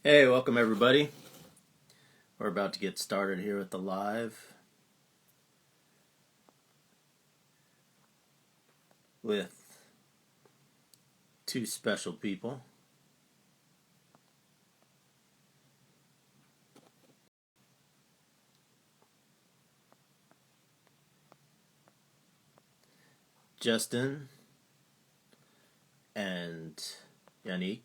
Hey, welcome everybody. We're about to get started here with the live with two special people. Justin and Yaniq.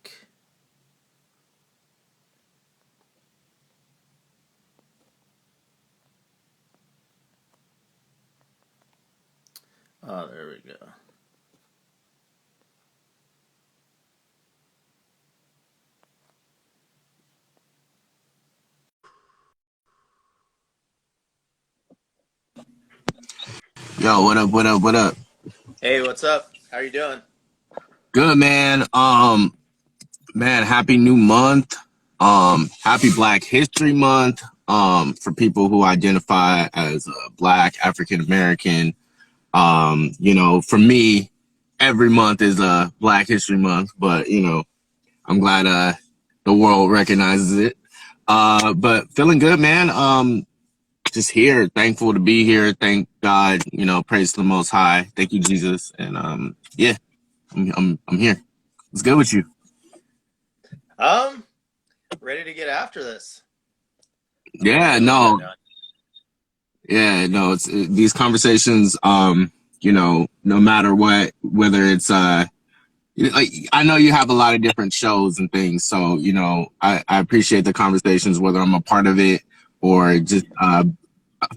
Oh, there we go. Yo, what up, what up, what up? Hey, what's up? How are you doing? Good, man. Man, happy new month. Happy Black History Month. For people who identify as Black, African American. For me, every month is a Black History Month, but I'm glad the world recognizes it. But feeling good, man. Just here, thankful to be here. Thank God, praise to the Most High. Thank you, Jesus. And yeah, I'm here. What's good with you? Ready to get after this. Yeah, no. Yeah, no, it's these conversations, no matter what, whether it's like I know you have a lot of different shows and things, so I appreciate the conversations, whether I'm a part of it or just a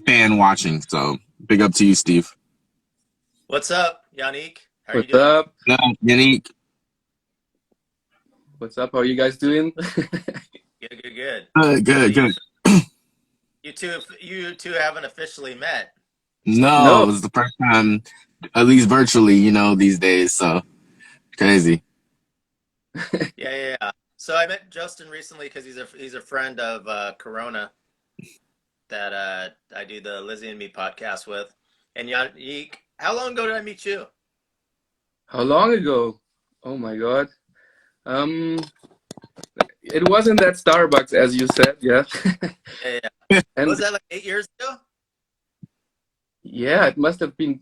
fan watching. So big up to you, Steve. What's up, Yaniq? How are What's you doing? up? No, Yaniq. What's up? How are you guys doing? Good. Good. You two haven't officially met. No, it was the first time, at least virtually, these days. So crazy. Yeah. So I met Justin recently because he's a friend of Corona that I do the Lizzie and Me podcast with. And Yaniq, how long ago did I meet you? How long ago? Oh my God. It wasn't that Starbucks, as you said, yeah. Yeah. And was that like 8 years ago? yeah, it must have been.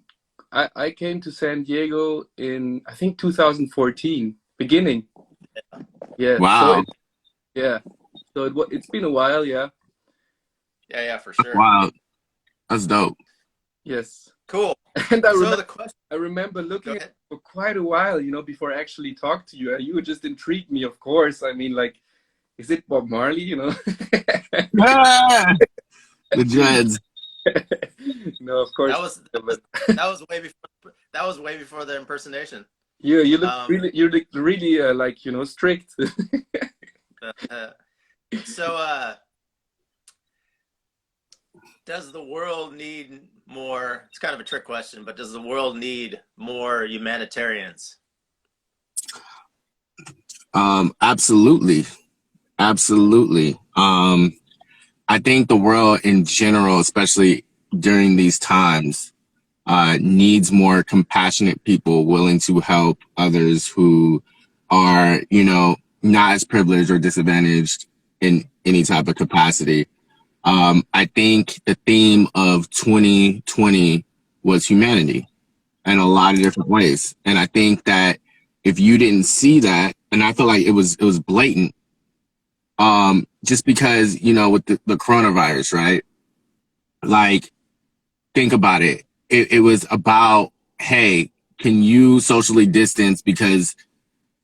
I came to San Diego in, I think, 2014, beginning. Yeah. Wow. So it's been a while, yeah. Yeah, for sure. Wow. That's dope. Yes. Cool. And I remember looking at it for quite a while, before I actually talked to you. You just intrigued me, of course. I mean, like, is it Bob Marley, The dreads. No, of course. That was way before the impersonation. Yeah, you look really strict. So does the world need more? It's kind of a trick question, but does the world need more humanitarians? Absolutely. I think the world in general, especially during these times, needs more compassionate people willing to help others who are, not as privileged or disadvantaged in any type of capacity. I think the theme of 2020 was humanity in a lot of different ways. And I think that if you didn't see that, and I feel like it was blatant, just because, with the coronavirus, right? Like, think about it. It was about, hey, can you socially distance because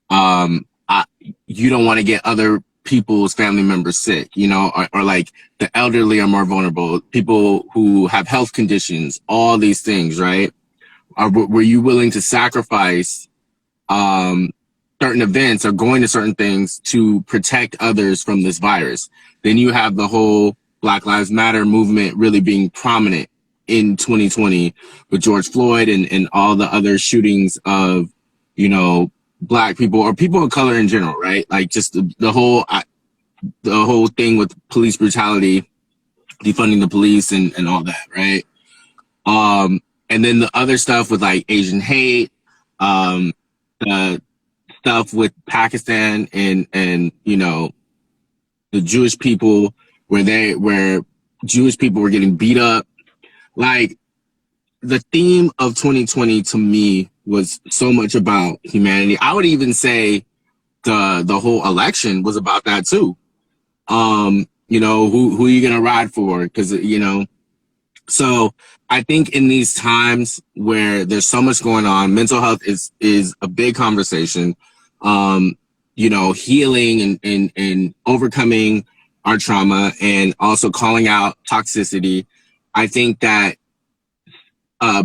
you don't want to get other people's family members sick, or like the elderly are more vulnerable, people who have health conditions, all these things, right? Were you willing to sacrifice certain events or going to certain things to protect others from this virus? Then you have the whole Black Lives Matter movement really being prominent in 2020 with George Floyd and all the other shootings of, Black people or people of color in general, right? Like just the whole thing with police brutality, defunding the police and all that, right? And then the other stuff with like Asian hate, the stuff with Pakistan and the Jewish people, where Jewish people were getting beat up. Like, the theme of 2020 to me was so much about humanity. I would even say the whole election was about that too. You know, who are you gonna ride for? Because, you know, so I think in these times where there's so much going on, mental health is a big conversation. You know, healing and overcoming our trauma and also calling out toxicity. I think that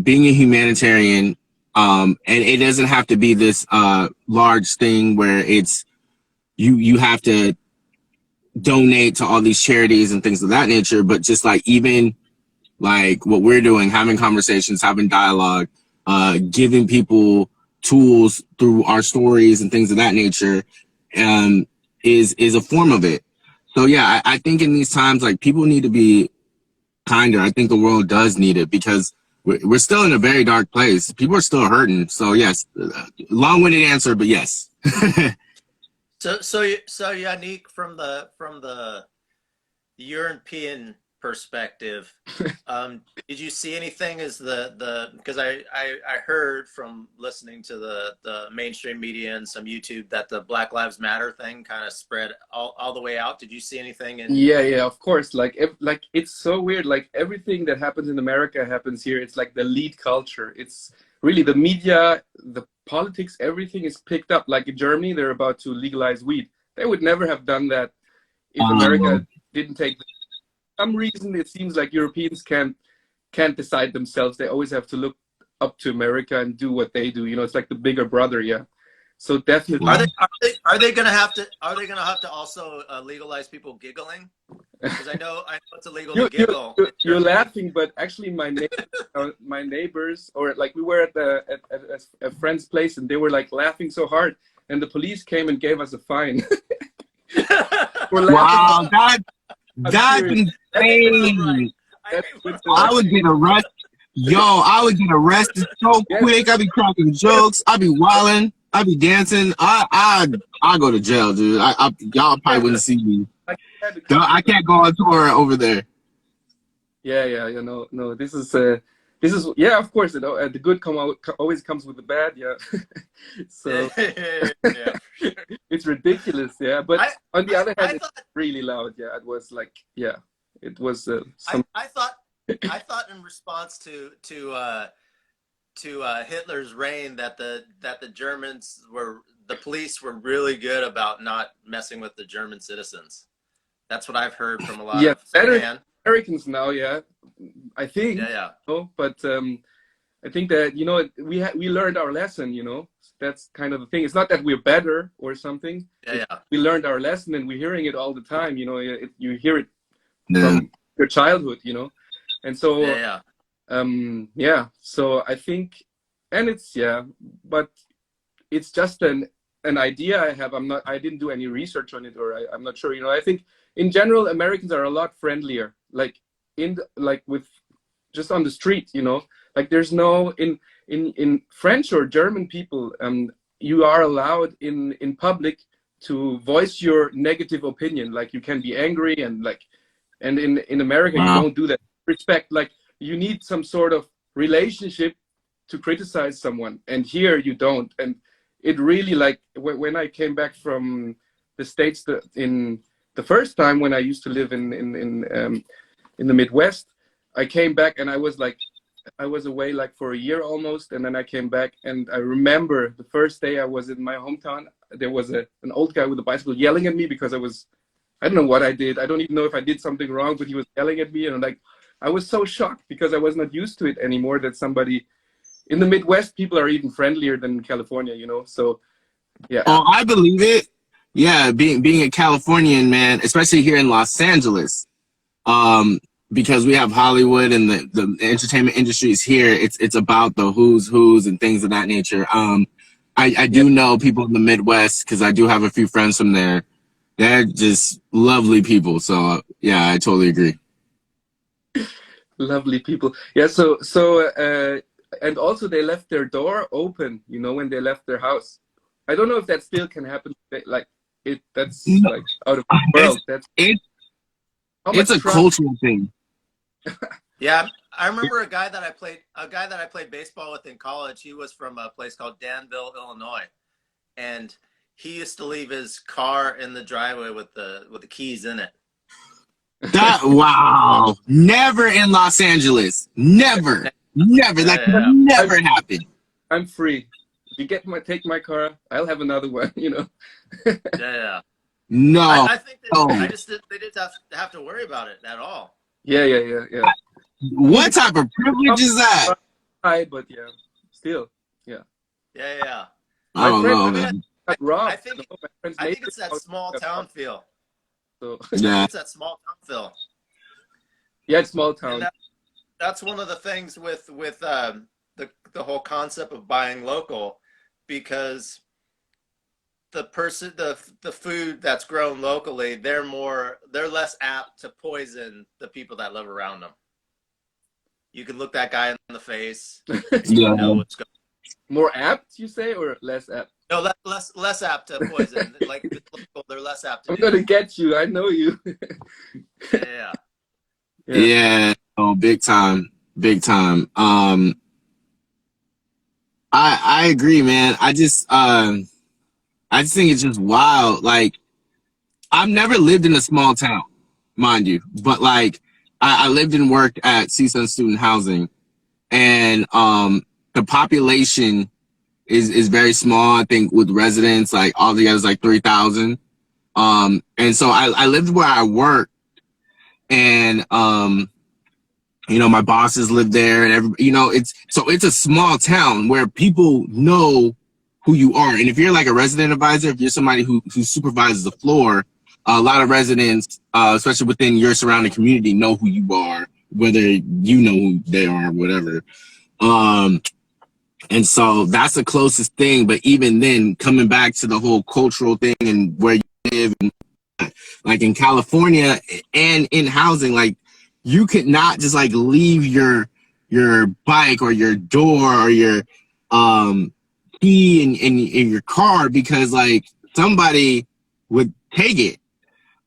being a humanitarian, and it doesn't have to be this large thing where it's you have to donate to all these charities and things of that nature, but just like even like what we're doing, having conversations, having dialogue, giving people tools through our stories and things of that nature, is a form of it. So yeah, I think in these times, like, people need to be kinder. I think the world does need it because we're still in a very dark place. People are still hurting. So yes, long-winded answer, but yes. So Yaniq, from the European perspective, did you see anything as the because I heard from listening to the mainstream media and some YouTube that the Black Lives Matter thing kind of spread all the way out. Did you see anything in? Yeah, of course. Like, like it's so weird. Like, everything that happens in America happens here. It's like the lead culture. It's really the media, the politics, everything is picked up. Like in Germany, they're about to legalize weed. They would never have done that if America didn't take. For some reason, it seems like Europeans can't decide themselves. They always have to look up to America and do what they do. You know, it's like the bigger brother. Yeah. So definitely. Are they gonna have to also legalize people giggling? Because I know it's illegal to giggle. You're laughing, but actually, my neighbors, or like we were at a friend's place, and they were like laughing so hard, and the police came and gave us a fine. Wow, that's insane. I would get arrested. Yo, I would get arrested so quick. I'd be cracking jokes. I'd be wilding. I'd be dancing. I go to jail, dude. Y'all probably wouldn't see me. I can't go on tour over there. Yeah. You know, no. This is yeah. Of course, you know, the good always comes with the bad. Yeah. So it's ridiculous. Yeah, but on the other hand, it's really loud. Yeah, it was like, yeah, it was. I thought in response to Hitler's reign that the Germans the police were really good about not messing with the German citizens. That's what I've heard from a lot of Americans now. Yeah, I think. Yeah. No, but I think that, you know, we learned our lesson. You know, that's kind of the thing. It's not that we're better or something. Yeah. We learned our lesson, and we're hearing it all the time. You know, you hear it from your childhood. You know, and so so I think, and it's but it's just an idea I have. I didn't do any research on it, or I'm not sure. You know, I think in general Americans are a lot friendlier, like with just on the street. You know, like there's no in French or German people, you are allowed in public to voice your negative opinion. Like, you can be angry and in America you don't do that. Respect, like, you need some sort of relationship to criticize someone, and here you don't. And it really, like, when I came back from the States in the first time, when I used to live in the Midwest, I came back and I was away like for a year almost, and then I came back, and I remember the first day I was in my hometown, there was an old guy with a bicycle yelling at me because I don't know what I did. I don't even know if I did something wrong, but he was yelling at me, and like, I was so shocked because I was not used to it anymore, that somebody in the Midwest, people are even friendlier than in California, you know? So, yeah. Oh, I believe it. Yeah, being a Californian, man, especially here in Los Angeles, because we have Hollywood and the entertainment industry is here. It's about the who's and things of that nature. I do know people in the Midwest, because I do have a few friends from there. They're just lovely people. So yeah, I totally agree. Lovely people. Yeah. So and also they left their door open, you know, when they left their house. I don't know if that still can happen. Like, That's like out of the world. That's it, how it's much a trust. cultural thing. Yeah, I remember a guy that I played baseball with in college. He was from a place called Danville, Illinois, and he used to leave his car in the driveway with the keys in it. That wow, never in Los Angeles, never, never. That could Yeah, never happen. I'm free. If you take my car, I'll have another one. yeah. No, I think no. they didn't have to worry about it at all. Yeah. What type of privilege is that? But yeah, still, yeah. Yeah. I don't know, I mean, man. Got robbed. I think My friends I made think it's it that out. small town feel. So I think Yeah, it's that small town feel. yeah, it's small And town. that's one of the things with the whole concept of buying local, because the food that's grown locally, they're less apt to poison the people that live around them. You can look that guy in the face, yeah. you know what's going. More apt, you say, or less apt? No, less apt to poison. Like if it's local, they're less apt to I'm do gonna that. get you. I know you. Yeah. Yeah, oh, big time, big time. I agree, man. I just think it's just wild. Like, I've never lived in a small town, mind you, but like, I lived and worked at CSUN Student Housing, and the population is very small. I think with residents, like all together, is like 3,000. And so I lived where I worked, and my bosses live there, and it's a small town where people know who you are. And if you're like a resident advisor, if you're somebody who supervises the floor, a lot of residents, especially within your surrounding community, know who you are, whether you know who they are or whatever. And so that's the closest thing. But even then, coming back to the whole cultural thing and where you live, and like in California and in housing, like you could not just like leave your bike or your door or your key in your car because like somebody would take it.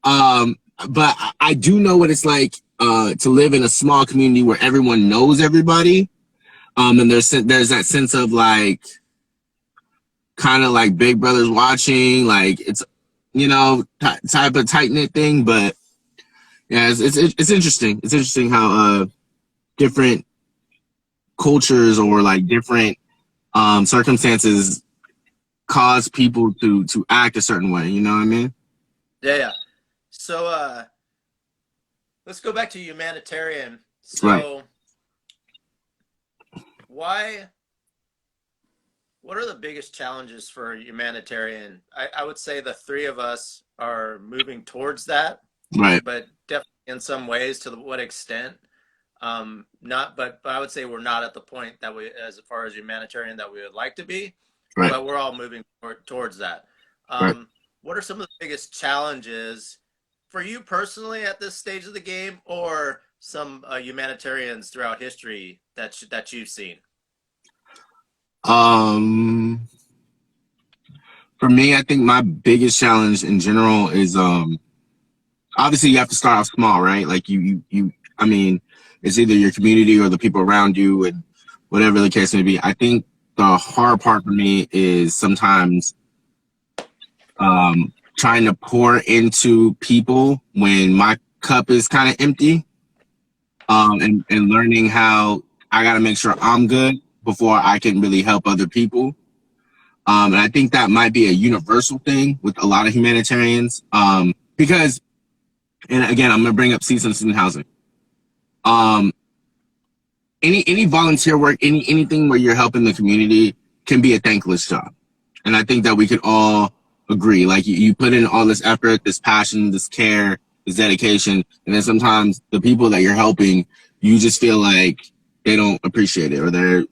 But I do know what it's like to live in a small community where everyone knows everybody. And there's that sense of like kind of like Big Brother's watching, like it's type of tight knit thing. But yeah, it's interesting. It's interesting how different cultures or like different circumstances cause people to act a certain way. You know what I mean? Yeah. So let's go back to Humanitarian. So Right. what are the biggest challenges for Humanitarian? I would say the three of us are moving towards that, Right. but definitely in some ways. To what extent? But I would say we're not at the point that as far as Humanitarian, that we would like to be, Right. but we're all moving towards that. Right. What are some of the biggest challenges for you personally at this stage of the game, or some Humanitarians throughout history that you've seen? For me, I think my biggest challenge in general is obviously you have to start off small, right? Like I mean, it's either your community or the people around you, and whatever the case may be. I think the hard part for me is sometimes trying to pour into people when my cup is kind of empty, and learning how I got to make sure I'm good before I can really help other people. And I think that might be a universal thing with a lot of humanitarians, because, and again, I'm going to bring up CSUN Student Housing. Any volunteer work, anything where you're helping the community can be a thankless job. And I think that we could all agree, like you put in all this effort, this passion, this care, this dedication, and then sometimes the people that you're helping, you just feel like they don't appreciate it, or they're,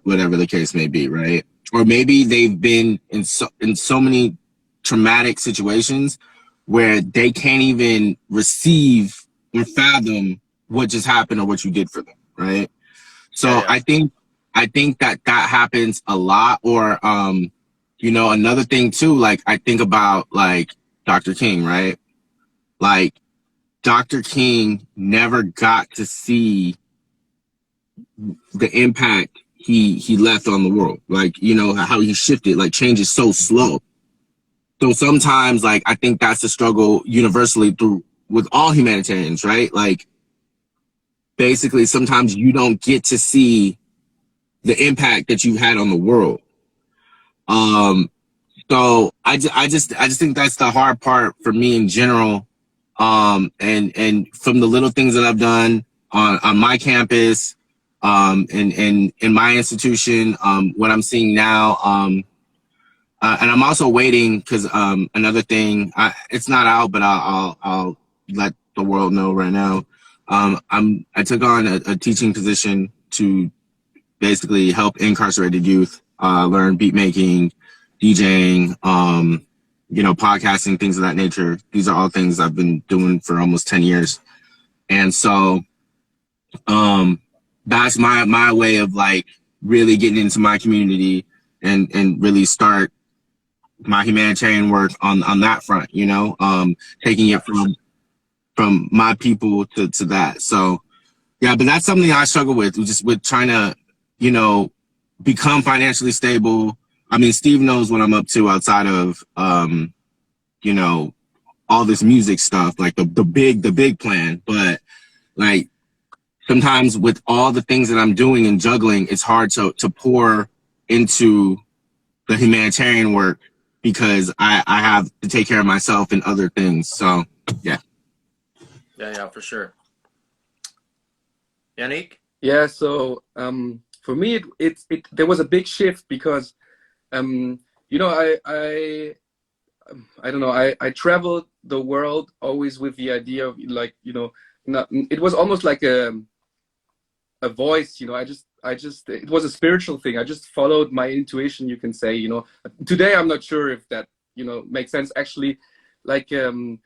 whatever the case may be, right? Or maybe they've been in so many traumatic situations where they can't even receive or fathom what just happened or what you did for them, right? So Yeah. I think that happens a lot. Or Another thing too, like I think about like Dr. King, right? Like Dr. King never got to see the impact he left on the world. Like, how he shifted, like change is so slow. So sometimes like I think that's the struggle universally through with all humanitarians, right? Like basically sometimes you don't get to see the impact that you've had on the world. So I just think that's the hard part for me in general. And from the little things that I've done on my campus, and in my institution, what I'm seeing now, and I'm also waiting because another thing, it's not out, but I'll let the world know right now. I took on a teaching position to basically help incarcerated youth learn beat making, DJing, podcasting, things of that nature. These are all things I've been doing for almost 10 years. And so that's my way of like really getting into my community and really start my humanitarian work on that front, taking it from my people to that. So yeah, but that's something I struggle with, just with trying to, become financially stable. I mean, Steve knows what I'm up to outside of, all this music stuff, like the big plan. But like sometimes with all the things that I'm doing and juggling, it's hard to pour into the humanitarian work because I have to take care of myself and other things. So yeah. Yeah, for sure. Yaniq? Yeah, so for me, there was a big shift because, I don't know, I traveled the world always with the idea of like, it was almost like a voice, it was a spiritual thing. I just followed my intuition, you can say, today I'm not sure if that, makes sense actually, like, as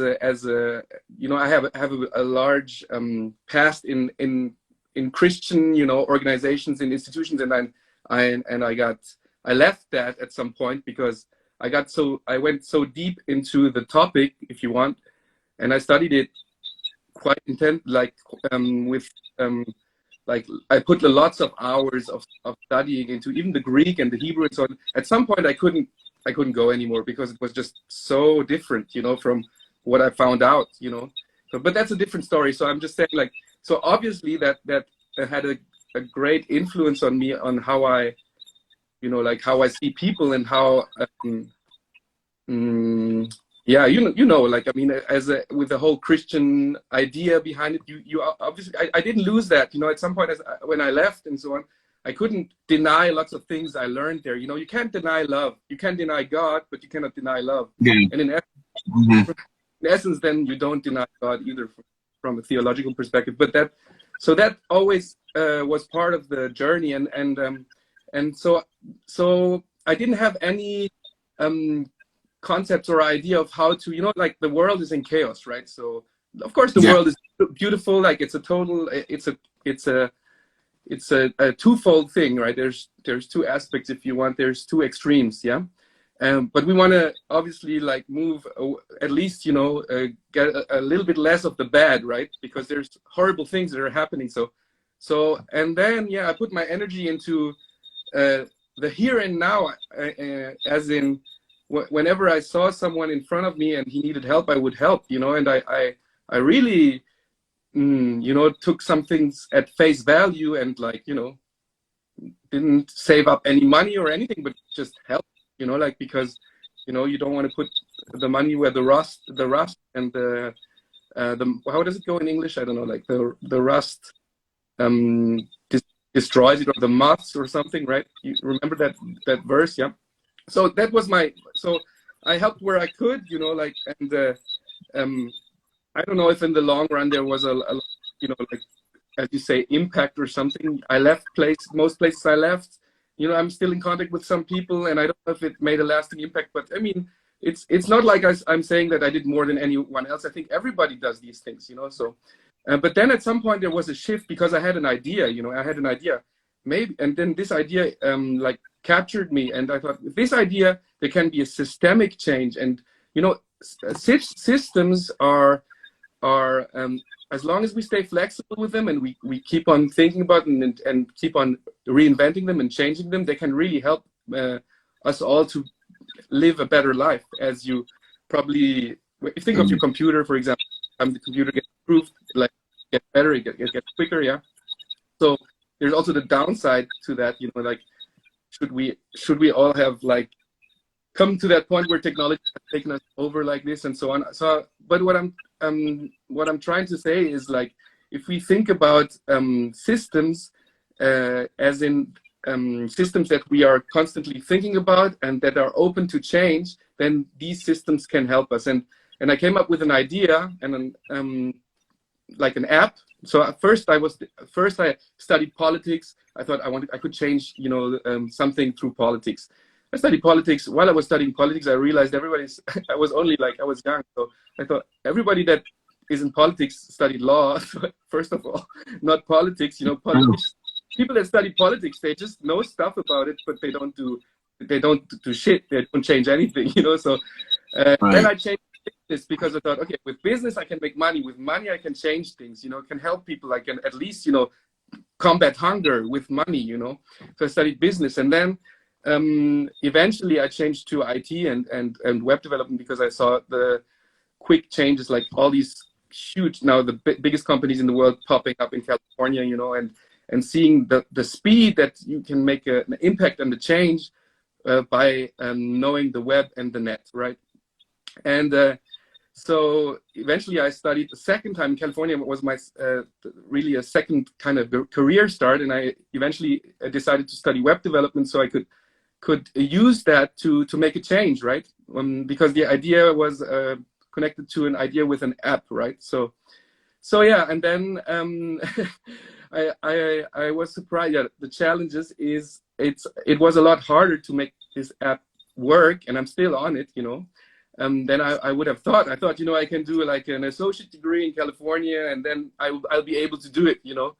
a I have a large past in Christian organizations and institutions, and I left that at some point because I went so deep into the topic, if you want, and I studied it quite intense, like like I put lots of hours of studying into even the Greek and the Hebrew and so on. At some point I couldn't go anymore because it was just so different, from what I found out, So, but that's a different story. So I'm just saying, like, so obviously that had a great influence on me on how I, like how I see people and how, yeah, like, I mean, with the whole Christian idea behind it, you obviously, I didn't lose that, at some point when I left and so on. I couldn't deny lots of things I learned there. You can't deny love. You can't deny God, but you cannot deny love. Yeah. And in essence, then you don't deny God either from a theological perspective. But that always was part of the journey. And so I didn't have any concepts or idea of how to, like the world is in chaos, right? So of course the world is beautiful. Like it's a twofold thing, right? There's two aspects, if you want. There's two extremes, yeah. But we want to obviously like move at least, get a little bit less of the bad, right? Because there's horrible things that are happening. So and then yeah, I put my energy into the here and now, as in whenever I saw someone in front of me and he needed help, I would help, and I really took some things at face value and like, didn't save up any money or anything, but just help, like, because, you don't want to put the money where the rust and the how does it go in English? I don't know, like the rust destroys it, or the moths or something, right? You remember that verse? Yeah. So that was so I helped where I could, like, and I don't know if in the long run there was a like, as you say, impact or something. I left most places I left, I'm still in contact with some people, and I don't know if it made a lasting impact, but I mean, it's not like I'm saying that I did more than anyone else. I think everybody does these things, so, but then at some point there was a shift because I had an idea, maybe, and then this idea, like captured me. And I thought, with this idea, there can be a systemic change. And, you know, systems are as long as we stay flexible with them and we keep on thinking about them and keep on reinventing them and changing them, they can really help us all to live a better life. As you probably, if you think of your computer, for example, the computer gets improved, like get better, it gets quicker, yeah. So there's also the downside to that, you know, like should we all have like come to that point where technology has taken us over like this and so on. So, but what I'm trying to say is, like, if we think about systems as in systems that we are constantly thinking about and that are open to change, then these systems can help us. And I came up with an idea and like an app. So at first I studied politics. I thought I could change, you know, something through politics. I studied politics. While I was studying politics, I realized I was young. So I thought everybody that is in politics studied law, first of all, not politics. You know, people that study politics, they just know stuff about it, but they don't do shit. They don't change anything, you know. So then I changed business because I thought, okay, with business I can make money. With money I can change things, you know, can help people. I can at least, you know, combat hunger with money, you know. So I studied business, and then eventually I changed to IT and web development because I saw the quick changes, like all these huge, now the biggest companies in the world popping up in California, you know, and seeing the speed that you can make an impact and the change by knowing the web and the net, right? And so eventually I studied the second time in California. It was my really a second kind of career start, and I eventually decided to study web development so I could use that to make a change, right? Because the idea was connected to an idea with an app, right? So yeah, and then I was surprised. Yeah, the challenges is it was a lot harder to make this app work, and I'm still on it, you know. Then I would have thought. I thought, you know, I can do like an associate degree in California, and then I'll be able to do it, you know.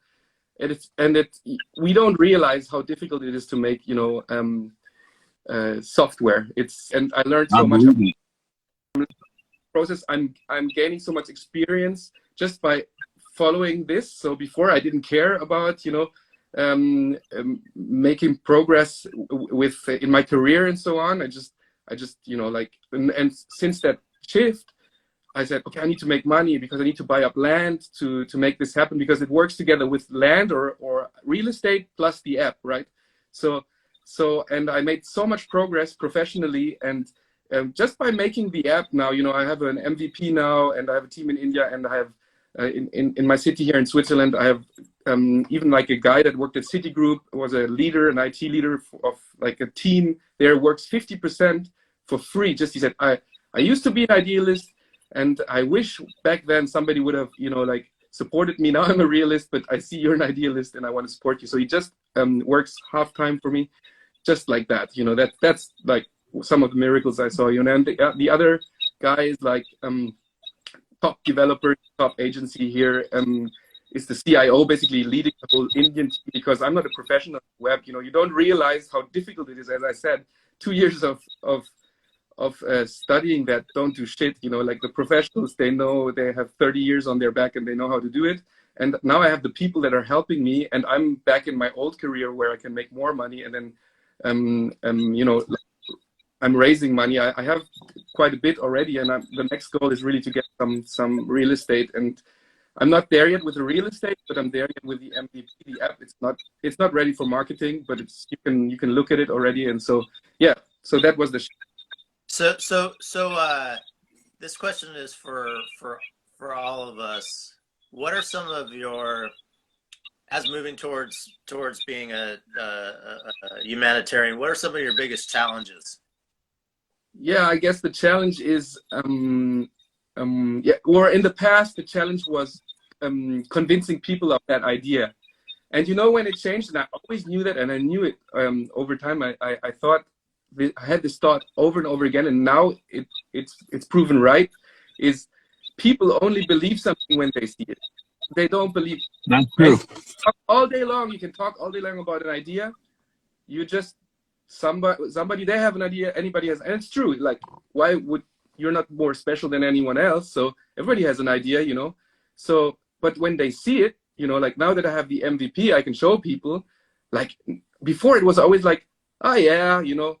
We don't realize how difficult it is to make, you know, software. And I learned so much about the process. I'm gaining so much experience just by following this. So before I didn't care about, you know, making progress in my career and so on. I just, you know, like, and since that shift, I said, okay, I need to make money because I need to buy up land to make this happen, because it works together with land or real estate plus the app, right? So, and I made so much progress professionally, and just by making the app now, you know, I have an MVP now, and I have a team in India, and I have in my city here in Switzerland, I have even like a guy that worked at Citigroup, was a leader, an IT leader of like a team there, works 50% for free. Just, he said, I used to be an idealist, and I wish back then somebody would have, you know, like supported me. Now I'm a realist, but I see you're an idealist and I want to support you. So he just works half time for me, just like that. You know, that's like some of the miracles I saw. You know, and the other guy is like top developer, top agency here, is the CIO, basically leading the whole Indian team, because I'm not a professional web. You know, you don't realize how difficult it is. As I said, 2 years of studying that don't do shit. You know, like the professionals, they know, they have 30 years on their back and they know how to do it. And now I have the people that are helping me, and I'm back in my old career where I can make more money. And then, you know, I'm raising money. I have quite a bit already, and the next goal is really to get some real estate. And I'm not there yet with the real estate, but I'm there yet with the MVP, the app. It's not ready for marketing, but you can look at it already. And so yeah, so that was the. So this question is for all of us. What are some of your, as moving towards being a humanitarian, what are some of your biggest challenges? Yeah, I guess the challenge is, yeah, or in the past, the challenge was convincing people of that idea. And you know, when it changed, and I always knew that, and I knew it over time, I thought, I had this thought over and over again, and now it's proven right, is people only believe something when they see it. They don't believe. That's true. All day long, you can talk all day long about an idea. You just somebody they have an idea, anybody has, and it's true. Like, why would you're not more special than anyone else? So everybody has an idea, you know. So, but when they see it, you know, like now that I have the MVP, I can show people. Like before, it was always like, oh yeah, you know,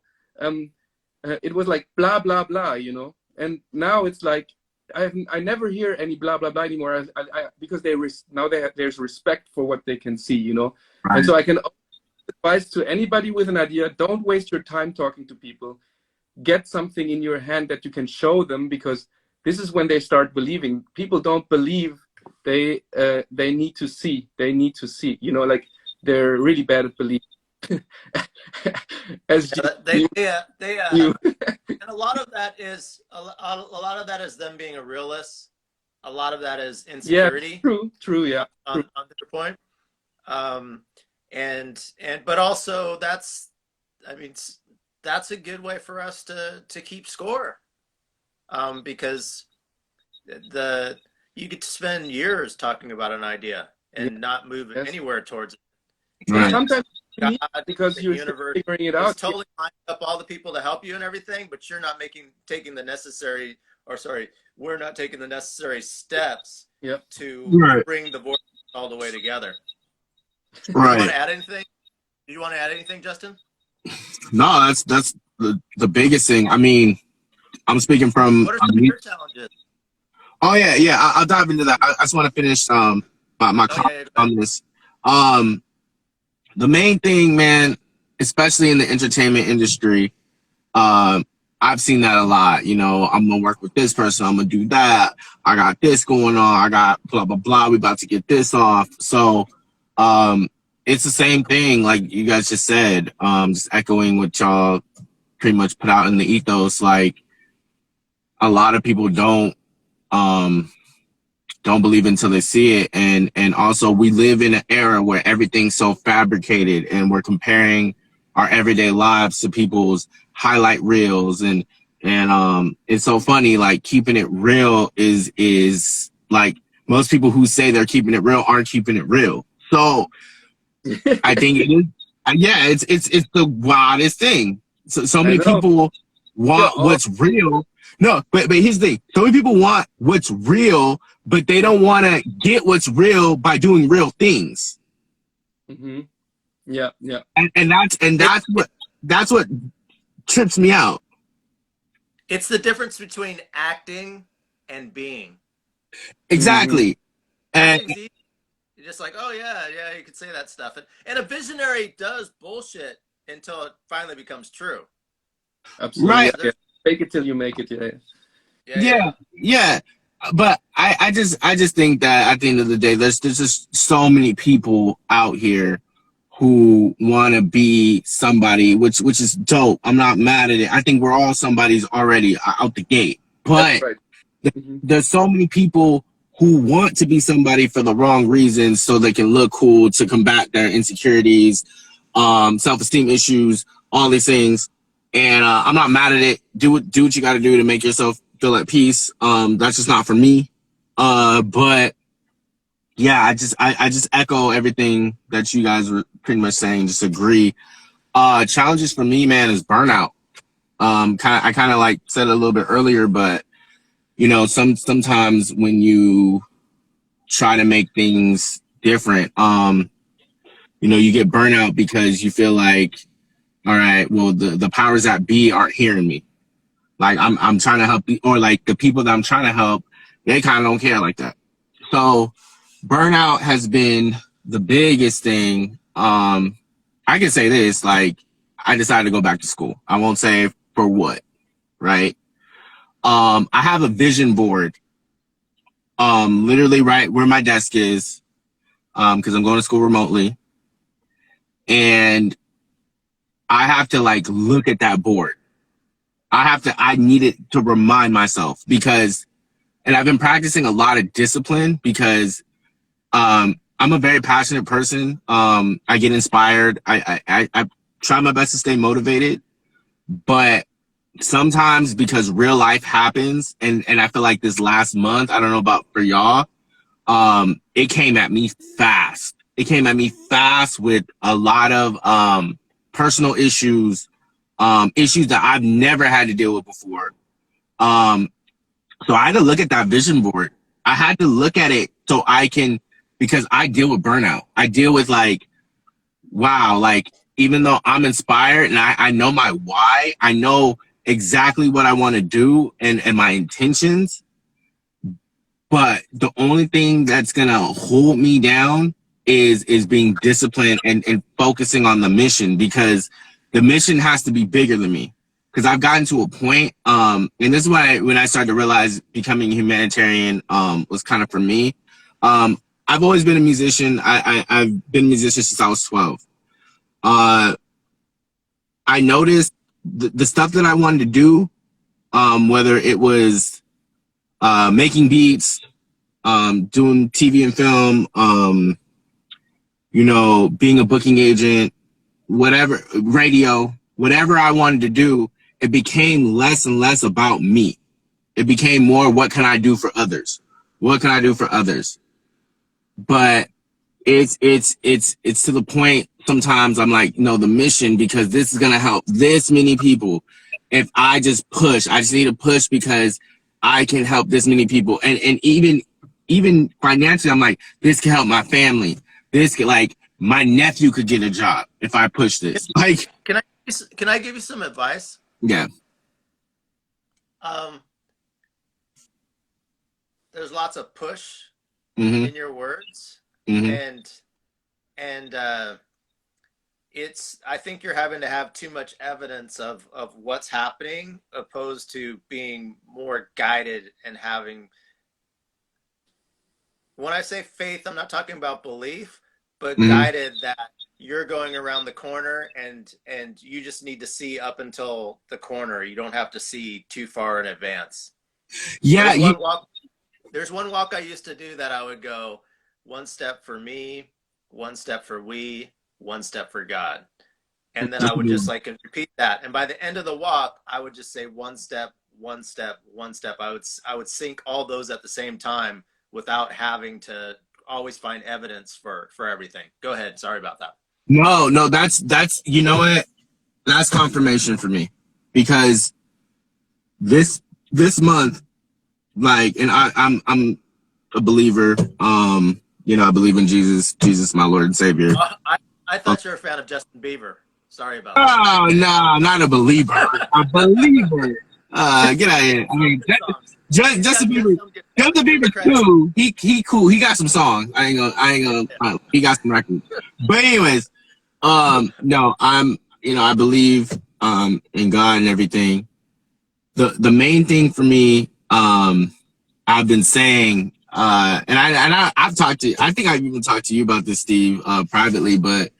it was like blah blah blah, you know. And now it's like I never hear any blah blah blah anymore. Because now there's respect for what they can see, you know. Right. And so I can advise to anybody with an idea: don't waste your time talking to people. Get something in your hand that you can show them, because this is when they start believing. People don't believe. They need to see. They need to see. You know, like they're really bad at believing. As you, and a lot of that is a lot of that is them being a realist. A lot of that is insecurity. Yeah, true, yeah. On their point. But also that's a good way for us to keep score, because you get to spend years talking about an idea and not move anywhere towards it. Right. Sometimes God, because the you're universe figuring it out, totally lined up all the people to help you and everything, but you're not taking the necessary, we're not taking the necessary steps to bring the voice all the way together. Right. Do you want to add anything? Do you want to add anything, Justin? No, that's the biggest thing. I mean, I'm speaking from. What are some of your challenges? Oh yeah. I'll dive into that. I just want to finish my comment on this. The main thing, man, especially in the entertainment industry, I've seen that a lot. You know, I'm gonna work with this person. I'm gonna do that. I got this going on. I got blah blah blah. We about to get this off. So, it's the same thing, like you guys just said. Just echoing what y'all pretty much put out in the ethos. Like, a lot of people don't believe until they see it, and also we live in an era where everything's so fabricated, and we're comparing our everyday lives to people's highlight reels, and it's so funny. Like, keeping it real is like, most people who say they're keeping it real aren't keeping it real. So I think it is. Yeah, it's the wildest thing. So many people want what's real. No, but here's the thing. So many people want what's real, but they don't want to get what's real by doing real things. Mm-hmm. Yeah. And that's what trips me out. It's the difference between acting and being. Exactly. Mm-hmm. And you're just like, oh yeah, you could say that stuff. And a visionary does bullshit until it finally becomes true. Absolutely. Right. Yeah. Fake it till you make it. Yeah. But I just think that at the end of the day, there's just so many people out here who want to be somebody, which is dope. I'm not mad at it. I think we're all somebody's already out the gate. But there's so many people who want to be somebody for the wrong reasons, so they can look cool, to combat their insecurities, self-esteem issues, all these things. And I'm not mad at it. Do what you got to do to make yourself feel at peace. That's just not for me. But yeah, I just echo everything that you guys were pretty much saying. Just agree. Challenges for me, man, is burnout. I kind of like said it a little bit earlier, but you know, sometimes when you try to make things different, you know, you get burnout because you feel like, all right, well, the powers that be aren't hearing me. Like, I'm trying to help, or like the people that I'm trying to help, they kind of don't care like that. So burnout has been the biggest thing. I can say this, like, I decided to go back to school. I won't say for what, right? I have a vision board, literally right where my desk is, because I'm going to school remotely, and I have to like look at that board. I need it to remind myself, because, and I've been practicing a lot of discipline, because, I'm a very passionate person. I get inspired. I try my best to stay motivated, but sometimes, because real life happens, and I feel like this last month, I don't know about for y'all, it came at me fast. It came at me fast with a lot of personal issues, issues that I've never had to deal with before. So I had to look at that vision board. I had to look at it so I can, because I deal with burnout. I deal with like, wow, like even though I'm inspired and I know my why, I know exactly what I want to do and my intentions. But the only thing that's gonna hold me down is being disciplined and focusing on the mission, because the mission has to be bigger than me. Because I've gotten to a point, and this is why when I started to realize becoming a humanitarian was kind of for me. I've always been a musician. I've been a musician since I was 12. I noticed the stuff that I wanted to do, whether it was making beats, doing TV and film, being a booking agent, whatever, radio, whatever I wanted to do, it became less and less about me. It became more, what can I do for others? What can I do for others? But it's to the point sometimes I'm like, no, the mission, because this is going to help this many people. If I just need to push because I can help this many people. And even financially, I'm like, this can help my family. This could, like, my nephew could get a job if I push this. Like, can I give you some advice? Yeah. There's lots of push Mm-hmm. in your words, Mm-hmm. and I think you're having to have too much evidence of what's happening, opposed to being more guided and having. When I say faith, I'm not talking about belief, but Mm-hmm. guided, that you're going around the corner and you just need to see up until the corner. You don't have to see too far in advance. Yeah. There's one walk I used to do that I would go, one step for me, one step for we, one step for God. And then I would just like repeat that. And by the end of the walk, I would just say one step, one step, one step. I would sync all those at the same time without having to always find evidence for everything. Go ahead. Sorry about that. No, that's, you know what? That's confirmation for me, because this month, like, and I'm a believer. I believe in Jesus, my Lord and Savior. I thought you were a fan of Justin Bieber. Sorry about that. Oh no, not a believer. A believer. Get out of here. I mean, Justin Bieber too. He cool. He got some songs. I ain't gonna. He got some records. But anyways, no, I believe in God and everything. The main thing for me, I've been saying, and I've talked to, I think I've even talked to you about this, Steve, privately, but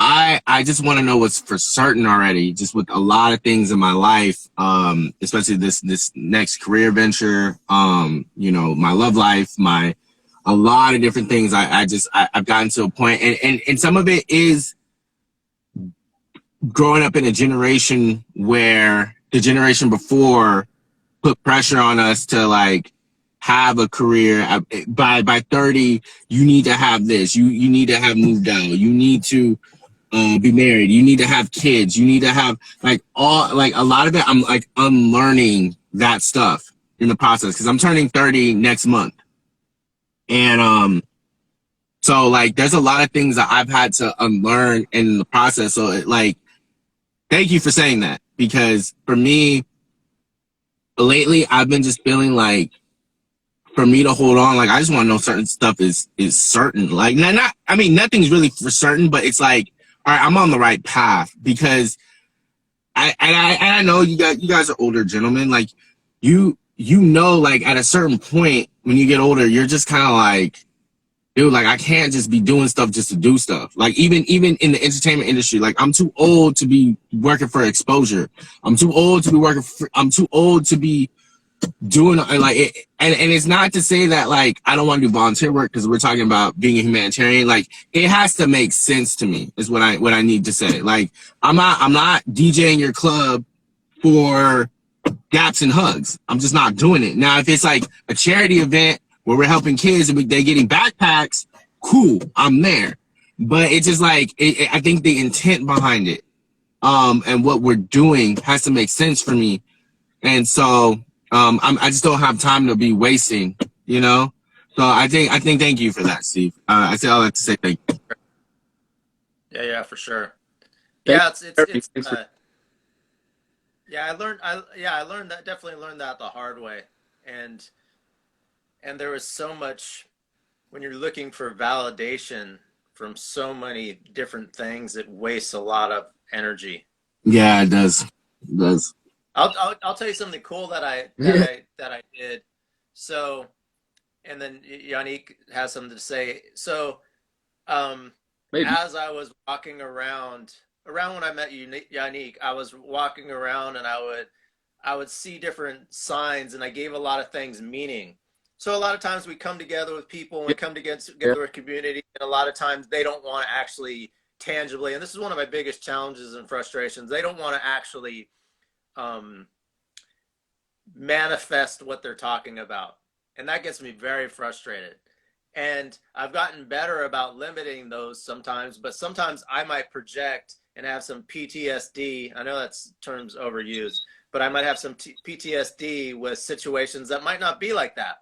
I just want to know what's for certain already, just with a lot of things in my life, especially this next career venture, my love life, a lot of different things. I've gotten to a point, and some of it is growing up in a generation where the generation before put pressure on us to like have a career. By 30, you need to have this. You need to have moved out. You need to be married. You need to have kids. You need to have a lot of it. I'm like unlearning that stuff in the process, because I'm turning 30 next month, and so like there's a lot of things that I've had to unlearn in the process. So thank you for saying that, because for me, lately I've been just feeling like, for me to hold on, like I just want to know certain stuff is certain. Like nothing's really for certain, but it's like, all right, I'm on the right path, because I know you guys are older gentlemen. Like like at a certain point when you get older, you're just kind of like, dude, like I can't just be doing stuff just to do stuff. Like even in the entertainment industry, like I'm too old to be working for exposure. I'm too old to be doing like it, and it's not to say that like I don't want to do volunteer work, because we're talking about being a humanitarian. Like it has to make sense to me, is what I need to say. Like I'm not DJing your club for gaps and hugs. I'm just not doing it. Now if it's like a charity event where we're helping kids and they're getting backpacks, cool, I'm there. But it's just like I think the intent behind it and what we're doing has to make sense for me. And so I just don't have time to be wasting, you know. So I think thank you for that, Steve. I say all that to say thank you. Yeah, yeah, for sure. Thank Yeah, you, Harry. Thanks for yeah, I learned that, definitely learned that the hard way. And there was so much when you're looking for validation from so many different things, it wastes a lot of energy. Yeah, it does. It does. I'll tell you something cool that yeah, I did. So, and then Yaniq has something to say. So, um, maybe. as I was walking around when I met Yaniq, I was walking around and I would see different signs, and I gave a lot of things meaning. So a lot of times we come together with people and we Yeah, come together yeah, with community, and a lot of times they don't want to actually tangibly, and this is one of my biggest challenges and frustrations. They don't want to actually um, manifest what they're talking about, and that gets me very frustrated. And I've gotten better about limiting those sometimes, but sometimes I might project and have some PTSD. I know that's terms overused, but I might have some PTSD with situations that might not be like that.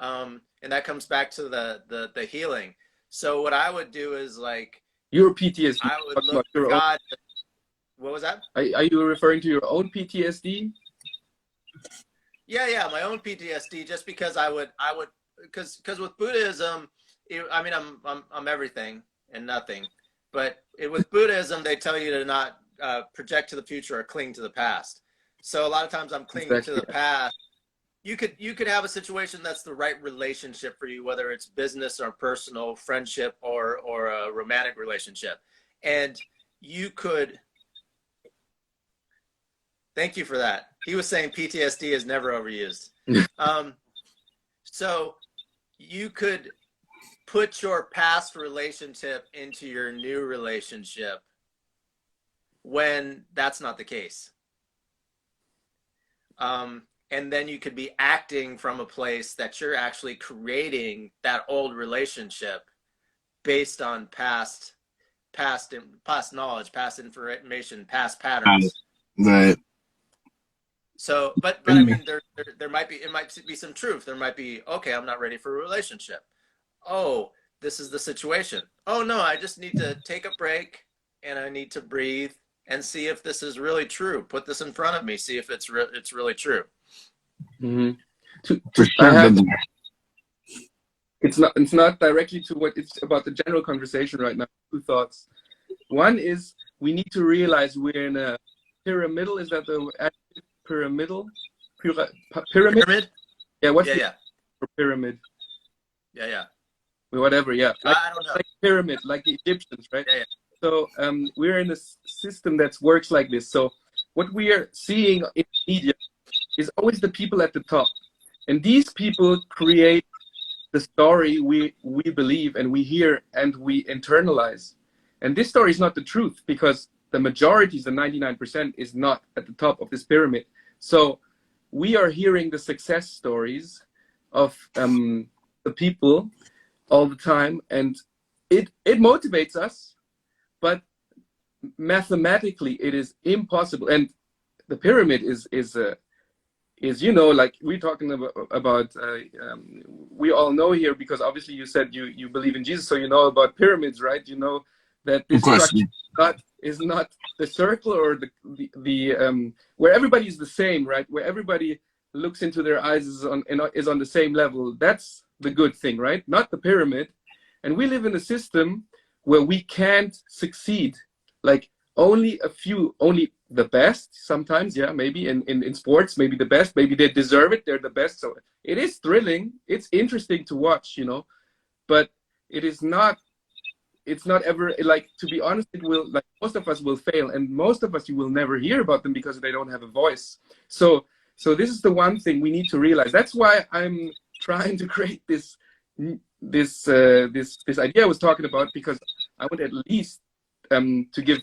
And that comes back to the healing. So what I would do is like your PTSD. I would Talking look about for your own. God. What was that? Are you referring to your own PTSD? Yeah, yeah, my own PTSD. Just because because with Buddhism, I mean, I'm everything and nothing. But with Buddhism, they tell you to not project to the future or cling to the past. So a lot of times I'm clinging to Exactly. the past. You could have a situation that's the right relationship for you, whether it's business or personal, friendship or a romantic relationship, and you could. Thank you for that. He was saying PTSD is never overused. Um, so you could put your past relationship into your new relationship when that's not the case. And then you could be acting from a place that you're actually creating that old relationship based on past knowledge, past information, past patterns. Right. So, but I mean, there might be, it might be some truth. There might be, okay, I'm not ready for a relationship. Oh, this is the situation. Oh no, I just need to take a break and I need to breathe and see if this is really true. Put this in front of me, see if it's really true. Mm-hmm. For I sure. have. It's not directly to what it's about the general conversation right now. Two thoughts. One is we need to realize we're in a pyramidal. Is that the pyramidal? Pyramid? Pyramid? Yeah. What's Yeah, the yeah, pyramid? yeah, yeah. Whatever. Yeah. I don't know. Like pyramid, like the Egyptians, right? Yeah, yeah. So we're in a system that works like this. So what we are seeing in media is always the people at the top, and these people create the story we believe and we hear and we internalize. And this story is not the truth because the majority, the 99%, is not at the top of this pyramid. So we are hearing the success stories of the people all the time, and it motivates us, but mathematically it is impossible. And the pyramid is like we're talking about we all know here, because obviously you said you believe in Jesus, so you know about pyramids, right? You know that Of this course. structure is not the circle or the where everybody is the same, right? Where everybody looks into their eyes is on the same level. That's the good thing, right? Not the pyramid. And we live in a system where we can't succeed. Like only the best sometimes, yeah, maybe in sports, maybe the best, maybe they deserve it, they're the best. So it is thrilling, it's interesting to watch, but it's not ever, like, to be honest, it will, like, most of us will fail, and most of us, you will never hear about them because they don't have a voice. So this is the one thing we need to realize. That's why I'm trying to create this idea I was talking about, because I want at least to give,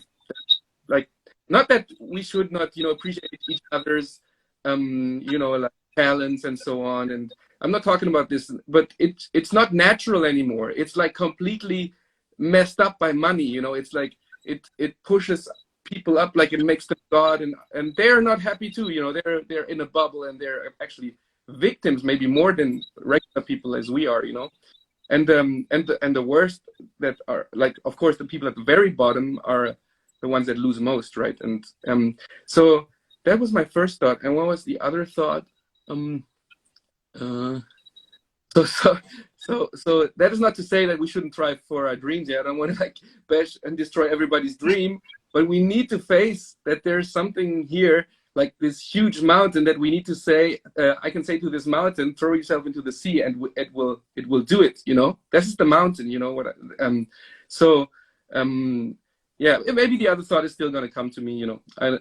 like, not that we should not appreciate each other's like talents and so on, and I'm not talking about this, but it's not natural anymore. It's like completely messed up by money. It's like it pushes people up, like it makes them God, and they're not happy too. You know, they're in a bubble, and they're actually victims, maybe more than regular people as we are. You know, and the worst that are, like, of course, the people at the very bottom are the ones that lose most, right? And so that was my first thought. And what was the other thought? So that is not to say that we shouldn't try for our dreams. Yeah, I don't want to like bash and destroy everybody's dream, but we need to face that there's something here, like this huge mountain, that we need to say, I can say to this mountain, throw yourself into the sea, and it will do it. You know, this is the mountain. You know what? Yeah, maybe the other thought is still going to come to me. You know, Yeah.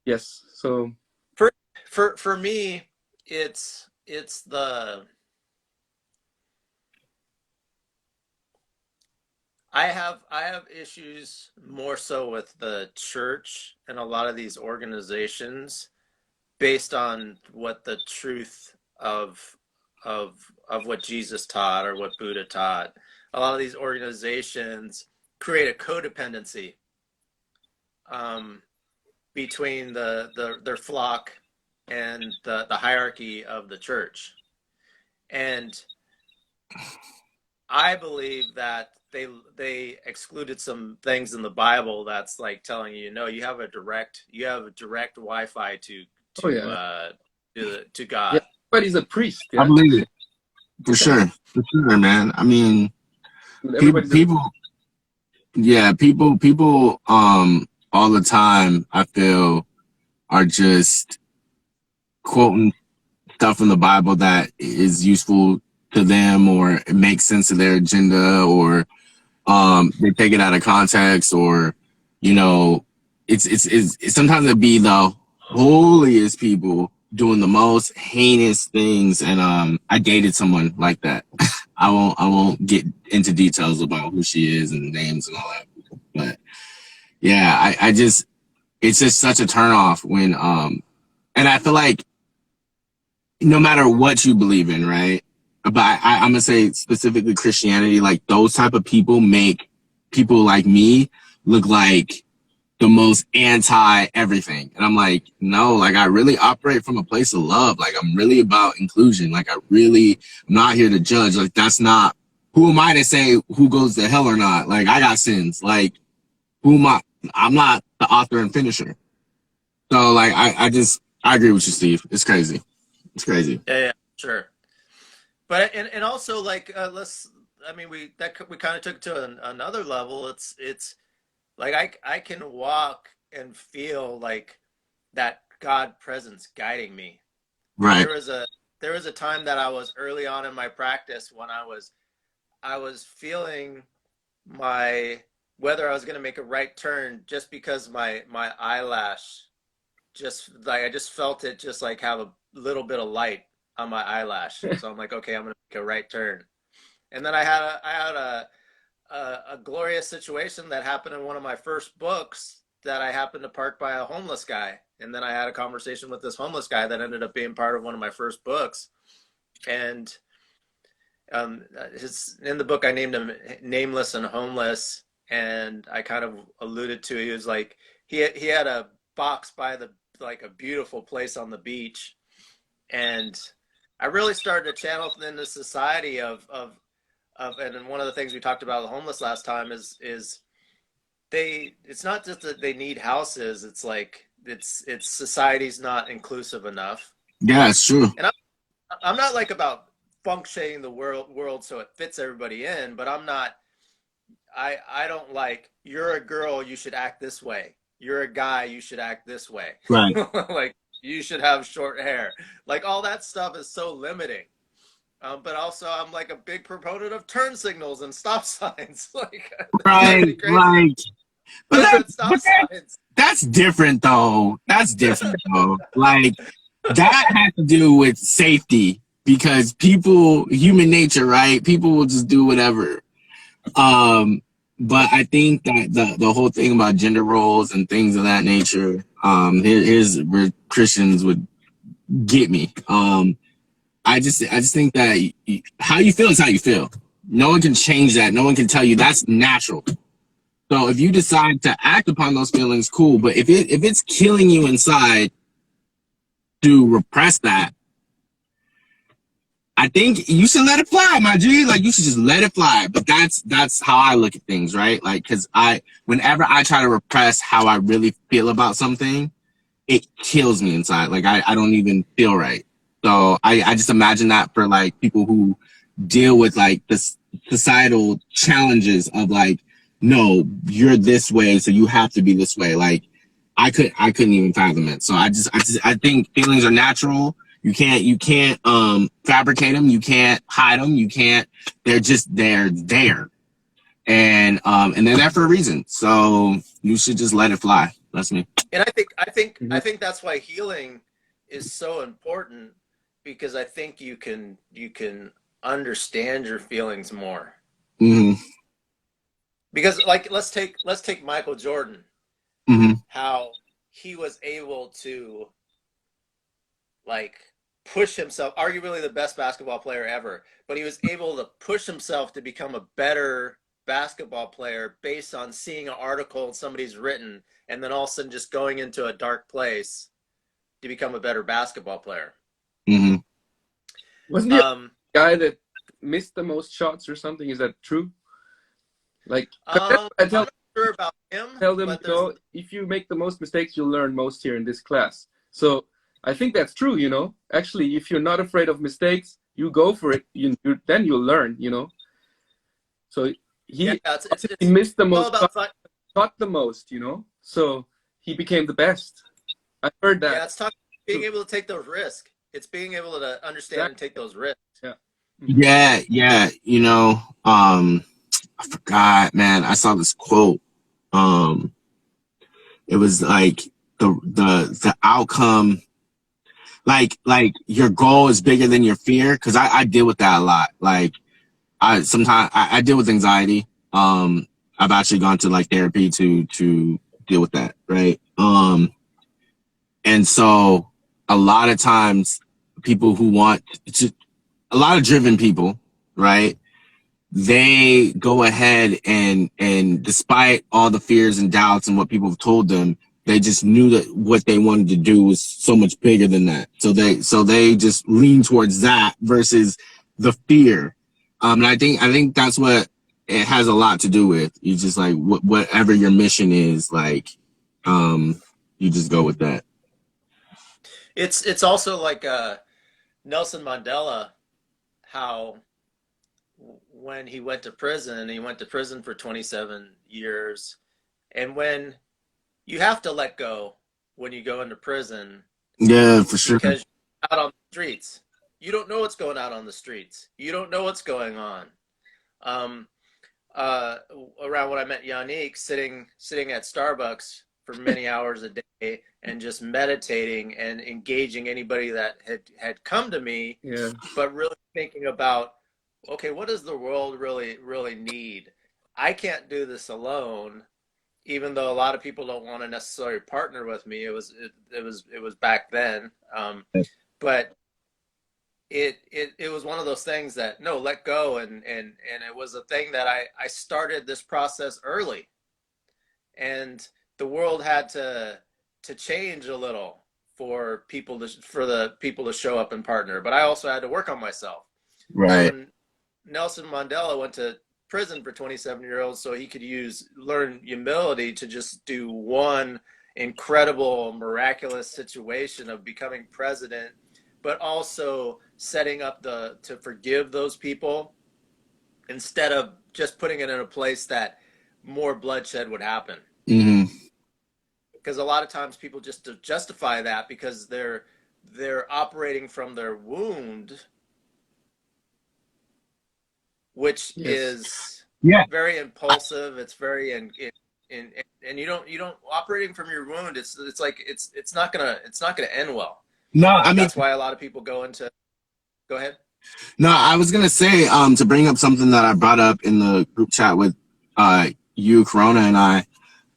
yes. So for me, it's the I have issues more so with the church and a lot of these organizations based on what the truth of what Jesus taught or what Buddha taught. A lot of these organizations create a codependency between their flock and the hierarchy of the church. And I believe that they excluded some things in the Bible that's like telling you, no, you have a direct Wi-Fi to God. yeah, but he's a priest. I Yeah, believe it for sure, man. I mean, people, people, all the time, I feel, are just quoting stuff in the Bible that is useful to them, or it makes sense of their agenda, or they take it out of context, or, you know, it's sometimes it be the holiest people doing the most heinous things. And I dated someone like that. I won't get into details about who she is and names and all that, but yeah, I just, it's just such a turnoff when and I feel like no matter what you believe in, right? But I'm gonna say specifically Christianity, like those type of people make people like me look like the most anti everything. And I'm like, no, like I really operate from a place of love. Like I'm really about inclusion. Like I'm not here to judge. Like that's not, who am I to say who goes to hell or not? Like I got sins. Like who am I? I'm not the author and finisher. So like I agree with you, Steve. It's crazy. It's crazy. Yeah, sure. But and also like we kind of took it to another level. It's like I can walk and feel like that God presence guiding me. Right. There was a time that I was early on in my practice when I was feeling whether I was going to make a right turn, just because my eyelash, just like I just felt it just like have a little bit of light on my eyelash. So I'm like, okay, I'm gonna make a right turn. And then I had a glorious situation that happened in one of my first books, that I happened to park by a homeless guy. And then I had a conversation with this homeless guy that ended up being part of one of my first books. And in the book I named him Nameless and Homeless. And I kind of alluded to, he was like, he had a box by like a beautiful place on the beach. And I really started to channel into society of and one of the things we talked about the homeless last time is it's not just that they need houses, it's like it's society's not inclusive enough. Yeah, it's true. And I'm not like about functioning the world so it fits everybody in, but I don't like, you're a girl, you should act this way. You're a guy, you should act this way. Right. Like you should have short hair. Like all that stuff is so limiting. But also I'm like a big proponent of turn signals and stop signs. Like right, right. But signs. That's different though. That's different though. Like that has to do with safety, because human nature, right? People will just do whatever. But I think that the whole thing about gender roles and things of that nature, here's where Christians would get me. I just think that how you feel is how you feel. No one can change that. No one can tell you that's natural. So if you decide to act upon those feelings, cool. But if it's killing you inside to repress that, I think you should let it fly, my G. Like, you should just let it fly. But that's how I look at things, right? Like, because whenever I try to repress how I really feel about something, it kills me inside. Like, I don't even feel right. So I just imagine that for like people who deal with like the societal challenges of like, no, you're this way, so you have to be this way. Like, I couldn't even fathom it. So I think feelings are natural. You can't fabricate them. You can't hide them. You can't. They're there, and they're there for a reason. So you should just let it fly. That's me. And I think that's why healing is so important, because I think you can understand your feelings more. Mm-hmm. Because like let's take Michael Jordan. Mm-hmm. How he was able to like push himself, arguably the best basketball player ever, but he was able to push himself to become a better basketball player based on seeing an article somebody's written, and then all of a sudden just going into a dark place to become a better basketball player. Mm-hmm. Wasn't he a guy that missed the most shots or something? Is that true? Like, I'm not sure about him. Tell them, you know, if you make the most mistakes, you'll learn most here in this class. So I think that's true, you know. Actually, if you're not afraid of mistakes, you go for it. Then you'll learn, you know. So he missed the most, taught the most, you know. So he became the best. I heard that. Yeah, it's being able to take those risks. It's being able to understand and take those risks. Yeah. Yeah. You know, I forgot, man. I saw this quote. It was like the outcome, like your goal is bigger than your fear. Cause I deal with that a lot. Like sometimes I deal with anxiety. I've actually gone to like therapy to deal with that. Right. And so a lot of times people who want to, a lot of driven people, right? They go ahead and despite all the fears and doubts and what people have told them, they just knew that what they wanted to do was so much bigger than that. So they just lean towards that versus the fear. And I think that's what it has a lot to do with. You just like whatever your mission is, like, you just go with that. It's also like Nelson Mandela, how when he went to prison for 27 years. And when you have to let go when you go into prison. Yeah, for sure. Because you're out on the streets. You don't know what's going out on the streets. You don't know what's going on. Around when I met Yaniq, sitting at Starbucks for many hours a day and just meditating and engaging anybody that had come to me, but really thinking about, okay, what does the world really need? I can't do this alone, even though a lot of people don't want to necessarily partner with me. It was back then, but it was one of those things that no, let go, and it was a thing that I started this process early, and the world had to change a little for the people to show up and partner, but I also had to work on myself. Right. Nelson Mandela went to prison for 27 years old so he could learn humility to just do one incredible, miraculous situation of becoming president, but also setting up to forgive those people instead of just putting it in a place that more bloodshed would happen. Mm-hmm. Because a lot of times people just justify that because they're operating from their wound, which is very impulsive. It's very and you don't operating from your wound. It's like it's not gonna end well. No, I mean that's why a lot of people go into. Go ahead. No, I was gonna say to bring up something that I brought up in the group chat with you, Corona, and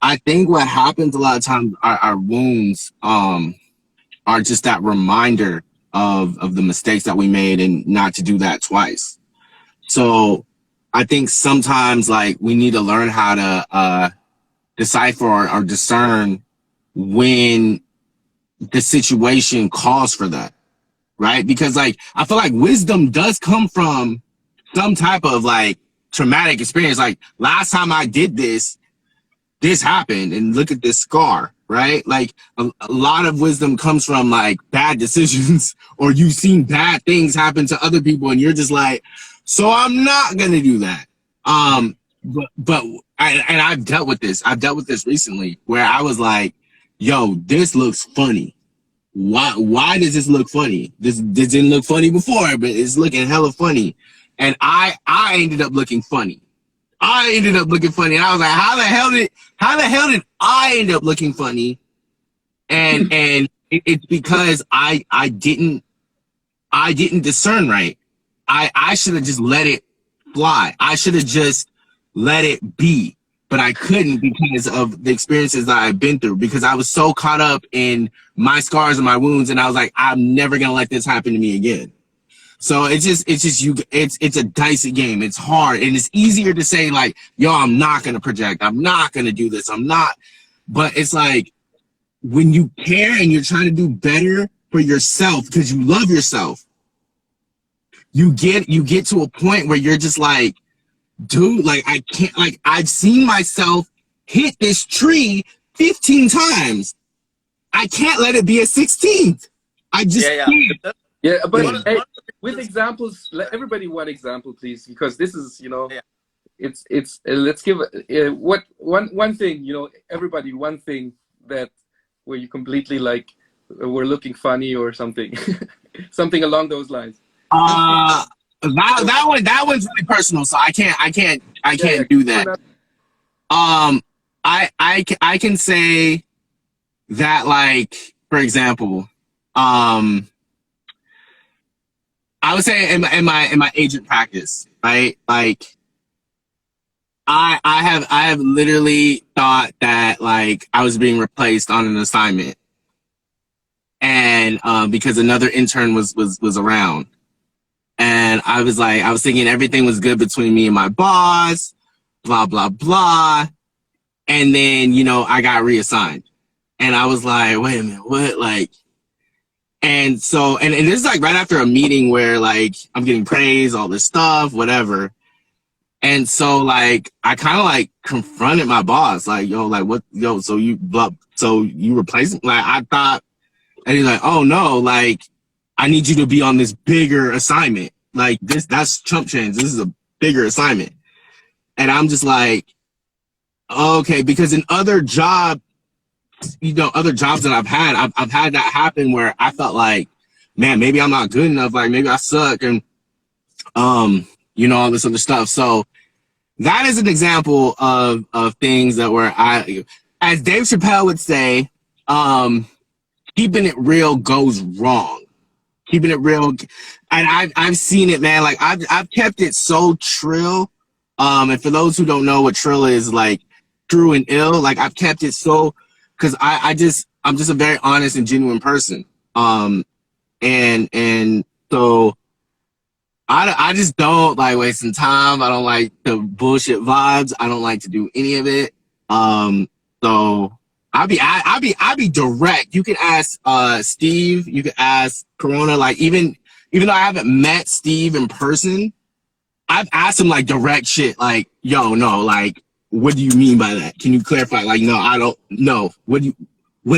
I think what happens a lot of times, our wounds are just that reminder of the mistakes that we made and not to do that twice. So I think sometimes like we need to learn how to decipher or discern when the situation calls for that, right? Because like I feel like wisdom does come from some type of like traumatic experience. Like last time I did this, this happened, and look at this scar, right? Like a lot of wisdom comes from like bad decisions, or you've seen bad things happen to other people, and you're just like, so I'm not gonna do that. But I've dealt with this. I've dealt with this recently, where I was like, yo, this looks funny. Why does this look funny? This didn't look funny before, but it's looking hella funny. And I ended up looking funny. I ended up looking funny. And I was like, how the hell did I end up looking funny? And it's because I didn't discern right. I should have just let it fly. I should have just let it be. But I couldn't because of the experiences that I've been through, because I was so caught up in my scars and my wounds, and I was like, I'm never gonna let this happen to me again. So it's a dicey game. It's hard, and it's easier to say like, yo, I'm not gonna project, I'm not gonna do this, I'm not. But it's like when you care and you're trying to do better for yourself because you love yourself, you get to a point where you're just like, dude, like I can't, like I've seen myself hit this tree 15 times. I can't let it be a 16th. I just can't. Yeah, but Yeah. hey, with examples, let everybody one example, please, because this is, you know, it's let's give what one thing, you know, everybody one thing that where you completely like were looking funny or something, something along those lines. That one's really personal, so I can't do that. I can say that, like, for example, I would say in my agent practice, right? Like I have literally thought that like I was being replaced on an assignment, and because another intern was around, and I was thinking everything was good between me and my boss, blah blah blah, and then you know I got reassigned, and I was like, wait a minute, what, like. And so, and this is like right after a meeting where like I'm getting praise, all this stuff, whatever. And so like I kind of like confronted my boss, like, yo, like what, yo, so you replace me? Like I thought, and he's like, oh no, like I need you to be on this bigger assignment. Like that's chump change. This is a bigger assignment. And I'm just like, okay, because in other jobs that I've had that happen where I felt like, man, maybe I'm not good enough, like maybe I suck, and you know, all this other stuff. So that is an example of things that were, as Dave Chappelle would say, keeping it real goes wrong. Keeping it real, and I've seen it, man. Like I've kept it so trill. And for those who don't know what trill is, like true and ill, like I've kept it so. Because I'm just a very honest and genuine person, and so I just don't like wasting time. I don't like the bullshit vibes. I don't like to do any of it. So I'll be direct. You can ask Steve. You can ask Corona. Like even though I haven't met Steve in person, I've asked him like direct shit. Like, yo, no, like. What do you mean by that? Can you clarify? Like, no, I don't know. What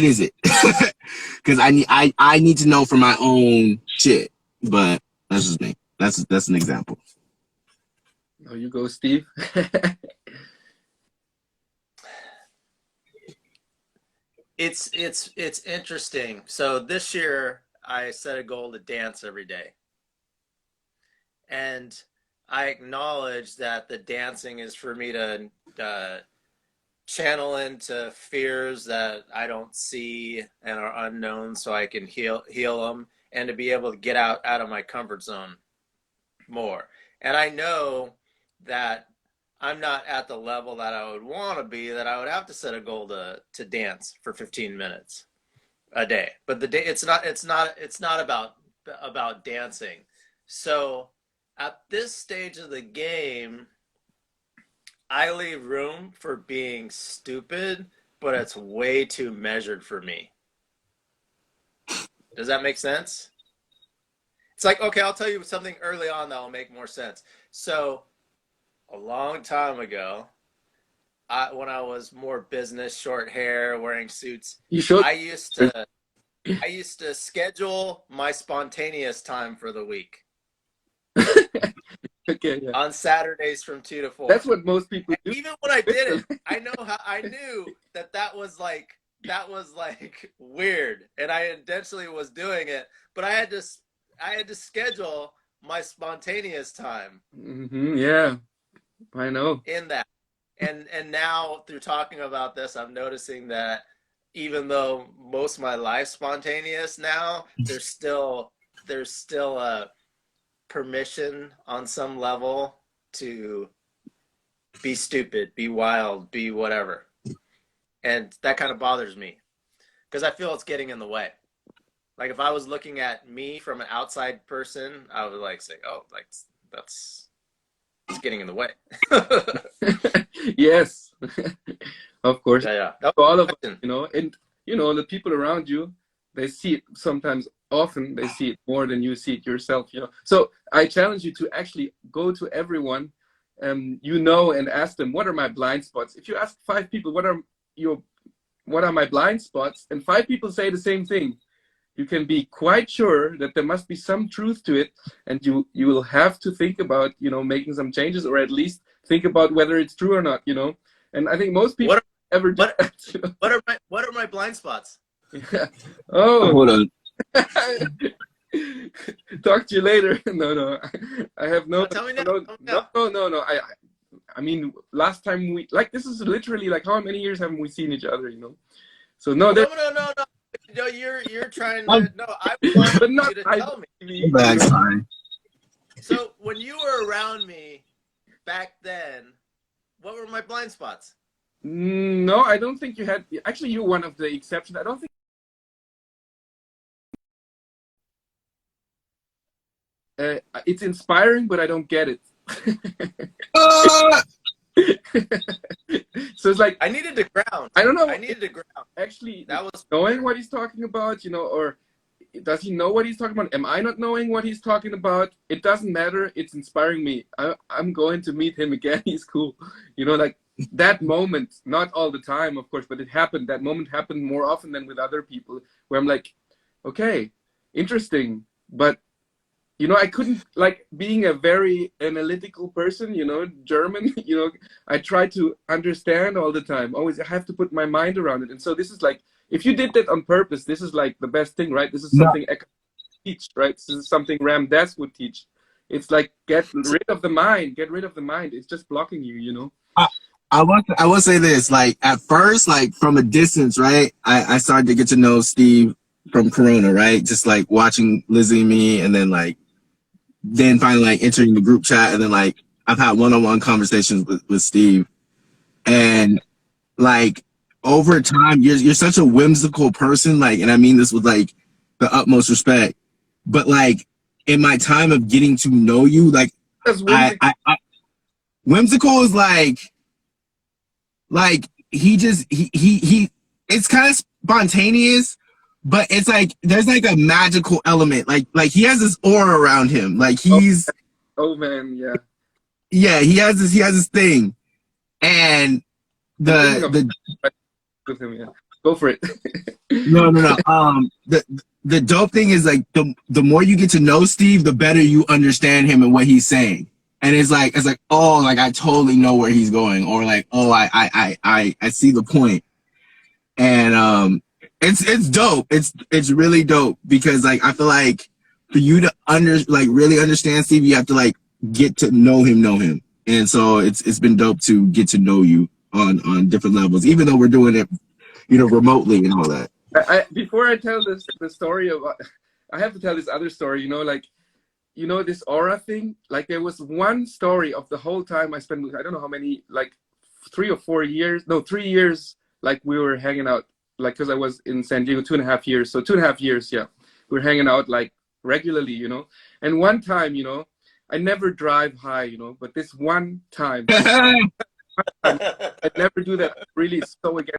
is it? Because I need to know for my own shit. But that's just me. That's an example. Oh, you go, Steve. It's interesting. So this year I set a goal to dance every day, and I acknowledge that the dancing is for me to channel into fears that I don't see and are unknown, so I can heal them, and to be able to get out of my comfort zone more. And I know that I'm not at the level that I would want to be, that I would have to set a goal to dance for 15 minutes a day. But the day it's not about dancing. So at this stage of the game, I leave room for being stupid, but it's way too measured for me. Does that make sense? It's like, okay, I'll tell you something early on that will make more sense. So, a long time ago, when I was more business, short hair, wearing suits, You showed. I used to I used to schedule my spontaneous time for the week Okay, yeah. on Saturdays from 2 to 4. That's what most people And do. even when I did it, I knew that was like weird, and I intentionally was doing it, but I had to schedule my spontaneous time Yeah, I know. in that. And now through talking about this, I'm noticing that even though most of my life's spontaneous now, there's still a permission on some level to be stupid, be wild, be whatever. And that kind of bothers me because I feel it's getting in the way. Like if I was looking at me from an outside person, I would like say, "Oh, like that's it's getting in the way." Yes, of course. Yeah, yeah. For all of us, and the people around you, they see it sometimes. Often they see it more than you see it yourself. So I challenge you to actually go to everyone, and ask them, what are my blind spots? If you ask 5 people, what are my blind spots, and 5 people say the same thing, you can be quite sure that there must be some truth to it, and you will have to think about making some changes, or at least think about whether it's true or not. And I think most people ever do what, that. what are my blind spots? Yeah. Oh, Hold on. talk to you later. No, I have no. Tell me now. No. I mean, last time this is literally like how many years haven't we seen each other? So no, No. No, you're trying to. No, I want but not you to tell me. Sorry. So when you were around me back then, what were my blind spots? No, I don't think you had. Actually, you're one of the exceptions. I don't think. It's inspiring, but I don't get it. So it's like I needed to ground. I don't know. I needed to ground. Actually, that was knowing what he's talking about, or does he know what he's talking about? Am I not knowing what he's talking about? It doesn't matter. It's inspiring me. I'm going to meet him again. He's cool. Like that moment, not all the time, of course, but it happened. That moment happened more often than with other people, where I'm like, okay, interesting. But, I couldn't, like, being a very analytical person, German, I try to understand all the time. Always I have to put my mind around it. And so this is like, if you did that on purpose, this is like the best thing, right? This is something I teach, right? This is something Ram Dass would teach. It's like, get rid of the mind. Get rid of the mind. It's just blocking you, I will say this, like at first, like from a distance, right? I started to get to know Steve from Corona, right? Just like watching Lizzie and me, and then finally like entering the group chat, and then like I've had one-on-one conversations with Steve, and like over time, you're such a whimsical person, like, and I mean this with like the utmost respect, but like in my time of getting to know you, like I whimsical is like he it's kind of spontaneous, but it's like there's like a magical element, like he has this aura around him, like he's oh man, yeah, he has this thing, and the with him, yeah. Go for it. no the dope thing is like the more you get to know Steve, the better you understand him and what he's saying. And it's like, oh, like I totally know where he's going, or like, oh, I see the point. And it's dope. It's really dope, because like I feel like for you to really understand Steve, you have to like get to know him. And so it's been dope to get to know you on different levels, even though we're doing it, remotely and all that. Before I tell the story of, I have to tell this other story, like, this aura thing, like there was one story of the whole time I spent with, I don't know how many, like 3 or 4 years, no, 3 years, like we were hanging out, like, because I was in San Diego 2.5 years, so 2.5 years, yeah, we were hanging out like regularly, and one time, I never drive high, but this one time, I'd never do that. Really, so against